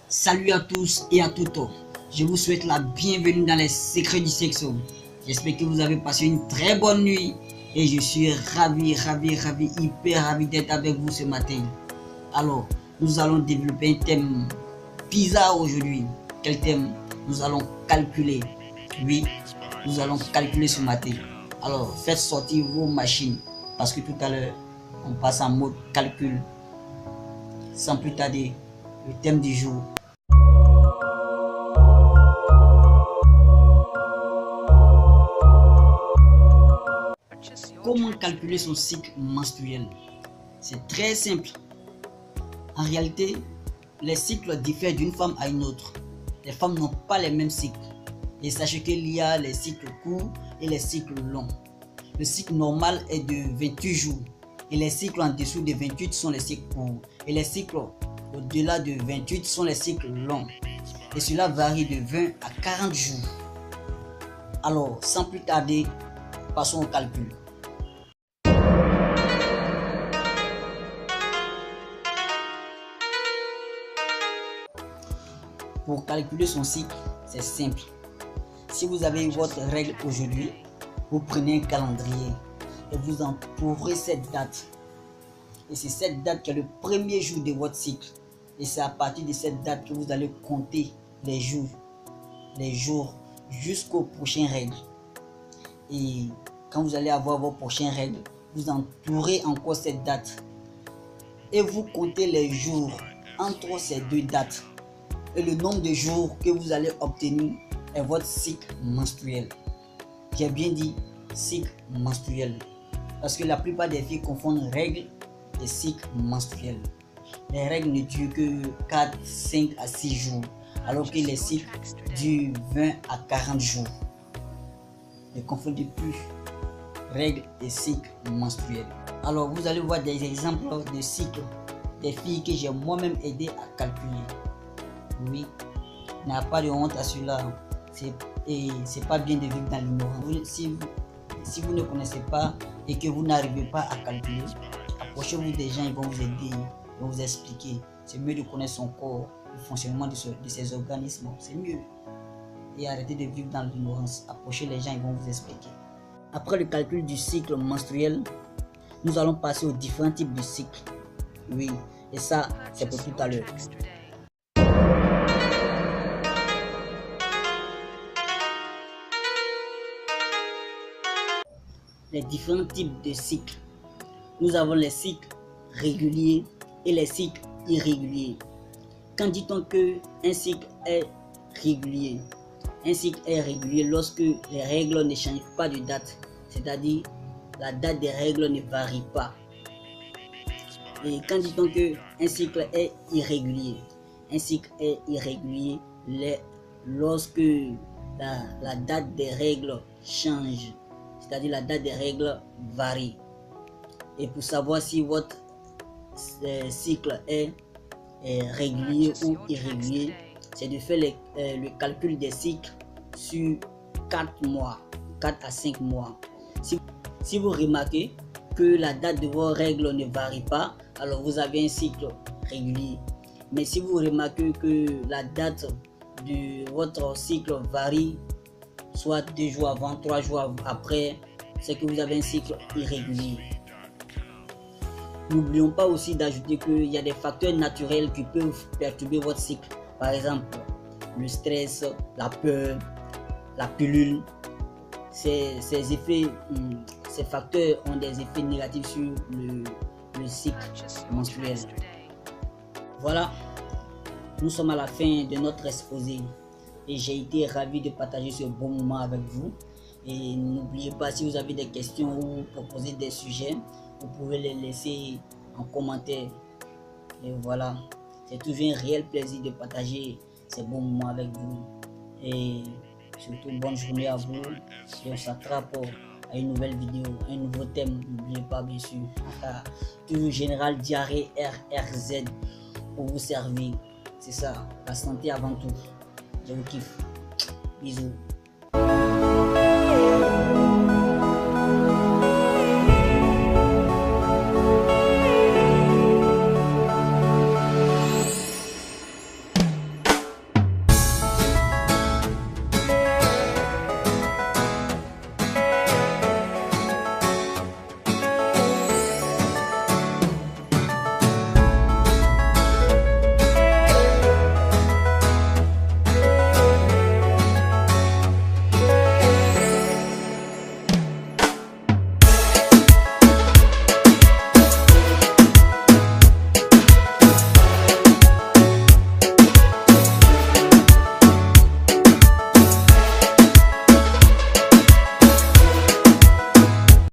Salut à tous et à toutes. Je vous souhaite la bienvenue dans les secrets du sexe. J'espère que vous avez passé une très bonne nuit et je suis ravi, hyper ravi d'être avec vous ce matin. Alors, nous allons développer un thème bizarre aujourd'hui. Quel thème? Nous allons calculer. Oui, nous allons calculer ce matin. Alors, faites sortir vos machines parce que tout à l'heure, on passe en mode calcul. Sans plus tarder, le thème du jour. Comment calculer son cycle menstruel? C'est très simple. En réalité, les cycles diffèrent d'une femme à une autre. Les femmes n'ont pas les mêmes cycles. Et sachez qu'il y a les cycles courts et les cycles longs. Le cycle normal est de 28 jours. Et les cycles en dessous de 28 sont les cycles courts. Et les cycles au-delà de 28 sont les cycles longs. Et cela varie de 20 à 40 jours. Alors, sans plus tarder, passons au calcul. Pour calculer son cycle, c'est simple. Si vous avez votre règle aujourd'hui, vous prenez un calendrier et vous entourez cette date. Et c'est cette date qui est le premier jour de votre cycle. Et c'est à partir de cette date que vous allez compter les jours jusqu'aux prochaines règles. Et quand vous allez avoir vos prochaines règles, vous entourez encore cette date. Et vous comptez les jours entre ces deux dates. Et le nombre de jours que vous allez obtenir est votre cycle menstruel. J'ai bien dit cycle menstruel. Parce que la plupart des filles confondent règles et cycle menstruel. Les règles ne durent que 4, 5 à 6 jours. Alors que les cycles durent 20 à 40 jours. Ne confondez plus règles et cycle menstruel. Alors vous allez voir des exemples de cycles des filles que j'ai moi-même aidé à calculer. Oui, il n'y a pas de honte à cela. Et c'est pas bien de vivre dans l'ignorance. Si vous ne connaissez pas et que vous n'arrivez pas à calculer, approchez-vous des gens, ils vont vous aider, ils vont vous expliquer. C'est mieux de connaître son corps, le fonctionnement de ses organismes. C'est mieux. Et arrêtez de vivre dans l'ignorance. Approchez les gens, ils vont vous expliquer. Après le calcul du cycle menstruel, nous allons passer aux différents types de cycles. Oui, et ça, c'est pour tout à l'heure. Les différents types de cycles. Nous avons les cycles réguliers et les cycles irréguliers. Quand dit-on qu'un cycle est régulier? Un cycle est régulier lorsque les règles ne changent pas de date, c'est-à-dire la date des règles ne varie pas. Et quand dit-on qu'un cycle est irrégulier? Un cycle est irrégulier lorsque la date des règles change, c'est-à-dire la date des règles varie. Et pour savoir si votre cycle est régulier ou irrégulier, c'est de faire le calcul des cycles sur 4 mois, 4 à 5 mois. Si vous remarquez que la date de vos règles ne varie pas, alors vous avez un cycle régulier. Mais si vous remarquez que la date de votre cycle varie, soit 2 jours avant, 3 jours après, c'est que vous avez un cycle irrégulier. N'oublions pas aussi d'ajouter qu'il y a des facteurs naturels qui peuvent perturber votre cycle. Par exemple, le stress, la peur, la pilule. Ces facteurs ont des effets négatifs sur le cycle menstruel. Voilà, nous sommes à la fin de notre exposé et j'ai été ravi de partager ce bon moment avec vous. Et n'oubliez pas, si vous avez des questions ou proposer des sujets, vous pouvez les laisser en commentaire. Et voilà, c'est toujours un réel plaisir de partager ces bons moments avec vous. Et surtout, bonne journée à vous. Et on s'attrape à une nouvelle vidéo, un nouveau thème. N'oubliez pas, bien sûr. Toujours Général Diarrhée RRZ pour vous servir. C'est ça, la santé avant tout. Je vous kiffe. Bisous.